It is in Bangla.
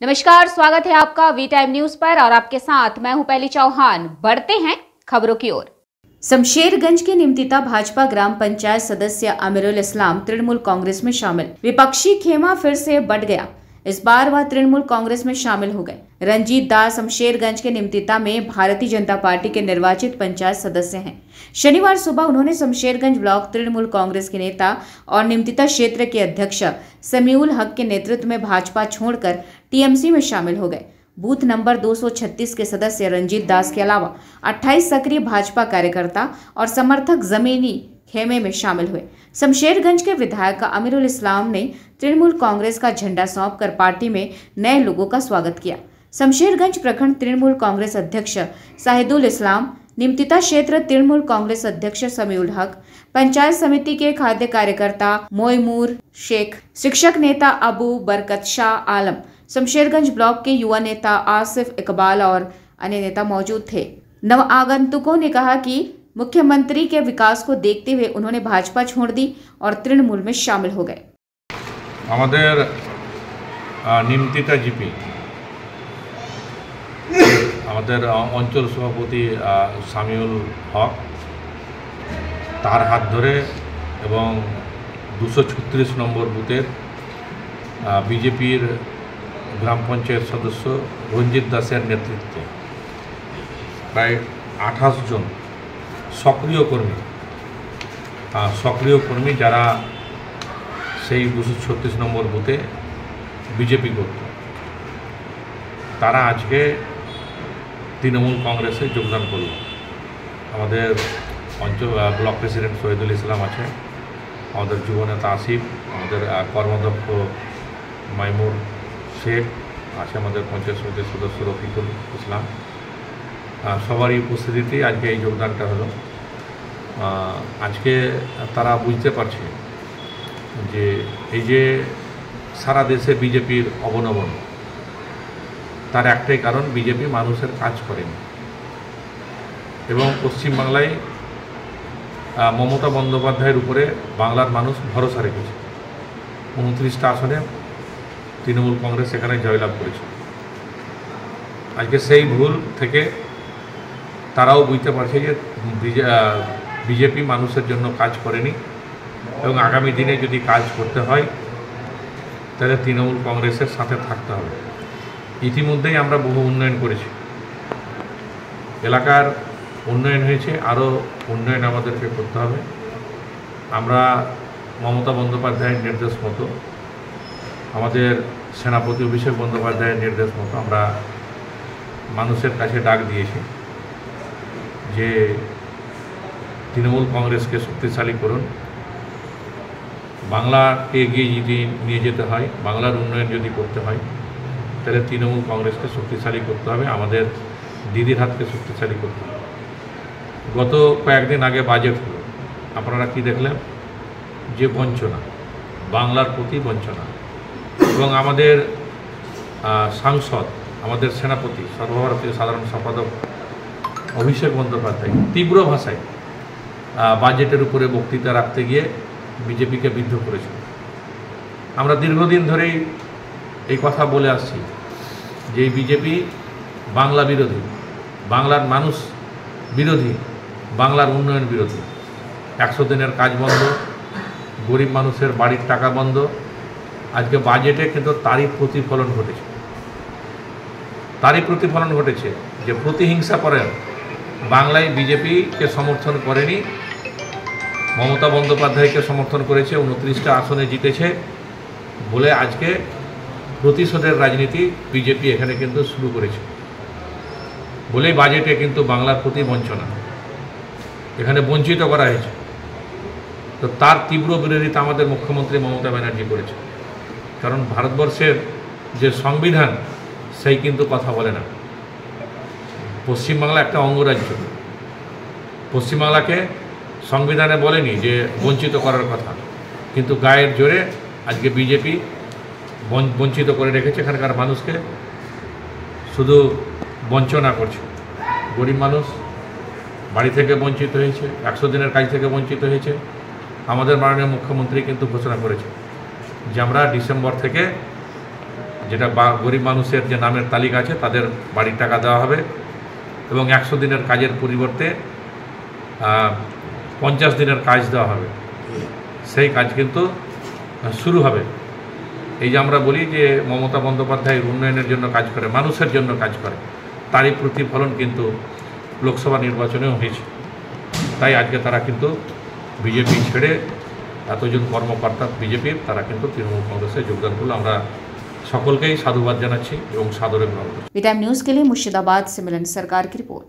नमस्कार, स्वागत है आपका वी टाइम न्यूज पर और आपके साथ मैं हूं पहली चौहान। बढ़ते हैं खबरों की ओर। शमशेरगंज के निमतिता भाजपा ग्राम पंचायत सदस्य आमिरुल इस्लाम तृणमूल कांग्रेस में शामिल। विपक्षी खेमा फिर से बढ़ गया। इस बार वह तृणमूल कांग्रेस में शामिल हो गए। रंजीत दास शमशेरगंज के निमतिता में भारतीय जनता पार्टी के निर्वाचित पंचायत सदस्य हैं। शनिवार सुबह उन्होंने शमशेरगंज ब्लॉक तृणमूल कांग्रेस के नेता और निमतिता क्षेत्र के अध्यक्ष समीउल हक के नेतृत्व में भाजपा छोड़कर टीएमसी में शामिल हो गए। बूथ नंबर 236 के सदस्य रंजीत दास के अलावा 28 सक्रिय भाजपा कार्यकर्ता और समर्थक जमीनी खेमे में शामिल हुए। शमशेरगंज के विधायक आमिरुल इस्लाम ने तृणमूल कांग्रेस का झंडा सौंपकर पार्टी में नए लोगों का स्वागत किया। शमशेरगंज प्रखंड तृणमूल कांग्रेस अध्यक्ष शाहिदुल इस्लाम, निमतिता क्षेत्र तृणमूल कांग्रेस अध्यक्ष समीउल हक, पंचायत समिति के खाद्य कार्यकर्ता मोइमूर शेख, शिक्षक नेता अबू बरकत शाह आलम, शमशेरगंज ब्लॉक के युवा नेता आसिफ इकबाल और अन्य नेता मौजूद थे। नव आगंतुकों ने कहा कि मुख्यमंत्री के विकास को देखते हुए उन्होंने भाजपा छोड़ दी और तृणमूल में शामिल हो गए। আমাদের নিমতিতা জিপি আমাদের অঞ্চল সভাপতি সামিউল হক তার হাত ধরে এবং 236 নম্বর বুথের বিজেপির গ্রাম পঞ্চায়েত সদস্য রঞ্জিত দাসের নেতৃত্বে প্রায় 28 জন সক্রিয় কর্মী যারা সেই 236 নম্বর বুথে বিজেপি করত, তারা আজকে তৃণমূল কংগ্রেসে যোগদান করল। আমাদের অঞ্চল ব্লক প্রেসিডেন্ট শহীদুল ইসলাম আছে, আমাদের যুবনেতা আসিফ, আমাদের কর্মাধ্যক্ষ মাইমুর শেখ আছে, আমাদের পঞ্চায়েত সমিতির সদস্য রফিকুল ইসলাম, সবারই উপস্থিতিতে আজকে এই যোগদানটা হলো। আজকে তারা বুঝতে পারছে যে এই যে সারা দেশে বিজেপির অবনমন, তার একটাই কারণ বিজেপি মানুষের কাজ করেনি এবং পশ্চিমবাংলায় মমতা বন্দ্যোপাধ্যায়ের উপরে বাংলার মানুষ ভরসা রেখেছে। 29টা আসনে তৃণমূল কংগ্রেস এখানে জয়লাভ করেছে। আজকে সেই ভুল থেকে তারাও বুঝতে পারছে যে বিজেপি মানুষের জন্য কাজ করেনি এবং আগামী দিনে যদি কাজ করতে হয় তাহলে তৃণমূল কংগ্রেসের সাথে থাকতে হবে। ইতিমধ্যেই আমরা বহু উন্নয়ন করেছি, এলাকার উন্নয়ন হয়েছে, আরও উন্নয়ন আমাদেরকে করতে হবে। আমরা মমতা বন্দ্যোপাধ্যায়ের নির্দেশ মতো, আমাদের সেনাপতি অভিষেক বন্দ্যোপাধ্যায়ের নির্দেশ মতো আমরা মানুষের কাছে ডাক দিয়েছি যে তৃণমূল কংগ্রেসকে শক্তিশালী করুন। বাংলাকে এগিয়ে যদি নিয়ে যেতে হয়, বাংলার উন্নয়ন যদি করতে হয় তাহলে তৃণমূল কংগ্রেসকে শক্তিশালী করতে হবে, আমাদের দিদির হাতকে শক্তিশালী করতে হবে। গত কয়েকদিন আগে বাজেট হলো, আপনারা কি দেখলেন? যে বঞ্চনা, বাংলার প্রতি বঞ্চনা, এবং আমাদের সাংসদ, আমাদের সেনাপতি, সর্বভারতীয় সাধারণ সম্পাদক অভিষেক বন্দ্যোপাধ্যায় তীব্র ভাষায় বাজেটের উপরে বক্তৃতা রাখতে গিয়ে বিজেপিকে বিদ্ধ করেছে। আমরা দীর্ঘদিন ধরেই এই কথা বলে আসছি যে বিজেপি বাংলা বিরোধী, বাংলার মানুষ বিরোধী, বাংলার উন্নয়ন বিরোধী। 100 দিনের কাজ বন্ধ, গরিব মানুষের বাড়ির টাকা বন্ধ। আজকে বাজেটে কিন্তু তারই প্রতিফলন ঘটেছে যে প্রতিহিংসা করেন বাংলায় বিজেপিকে সমর্থন করেনি, মমতা বন্দ্যোপাধ্যায়কে সমর্থন করেছে, 29টা আসনে জিতেছে বলে আজকে প্রতিশোধের রাজনীতি বিজেপি এখানে কিন্তু শুরু করেছে বলেই বাজেটে কিন্তু বাংলার প্রতি বঞ্চনা, এখানে বঞ্চিত করা হয়েছে। তো তার তীব্র বিরোধিতা আমাদের মুখ্যমন্ত্রী মমতা ব্যানার্জি করেছে, কারণ ভারতবর্ষের যে সংবিধান সেই কিন্তু কথা বলে না। পশ্চিমবাংলা একটা অঙ্গরাজ্য, পশ্চিমবাংলাকে সংবিধানে বলেনি যে বঞ্চিত করার কথা, কিন্তু গায়ের জোরে আজকে বিজেপি বঞ্চিত করে রেখেছে। এখানকার মানুষকে শুধু বঞ্চনা করছে। গরিব মানুষ বাড়ি থেকে বঞ্চিত হয়েছে, 100 দিনের কাজ থেকে বঞ্চিত হয়েছে। আমাদের মাননীয় মুখ্যমন্ত্রী কিন্তু ঘোষণা করেছে যে আমরা ডিসেম্বর থেকে যেটা গরিব মানুষের যে নামের তালিকা আছে তাদের বাড়ির টাকা দেওয়া হবে এবং 100 দিনের কাজের পরিবর্তে 50 দিনের কাজ দেওয়া হবে। সেই কাজ কিন্তু শুরু হবে। এই যে আমরা বলি যে মমতা বন্দ্যোপাধ্যায় উন্নয়নের জন্য কাজ করে, মানুষের জন্য কাজ করে, তারই প্রতিফলন কিন্তু লোকসভা নির্বাচনেও হয়েছে। তাই আজকে তারা কিন্তু বিজেপি ছেড়ে এতজন কর্মকর্তা বিজেপির তারা কিন্তু তৃণমূল কংগ্রেসে যোগদান করলো। আমরা সকলকেই সাধুবাদ জানাচ্ছি এবং সাদরে গ্রহণ করছি। वी टाइम न्यूज के लिए मुर्शिदाबाद से मिलन सरकार की रिपोर्ट।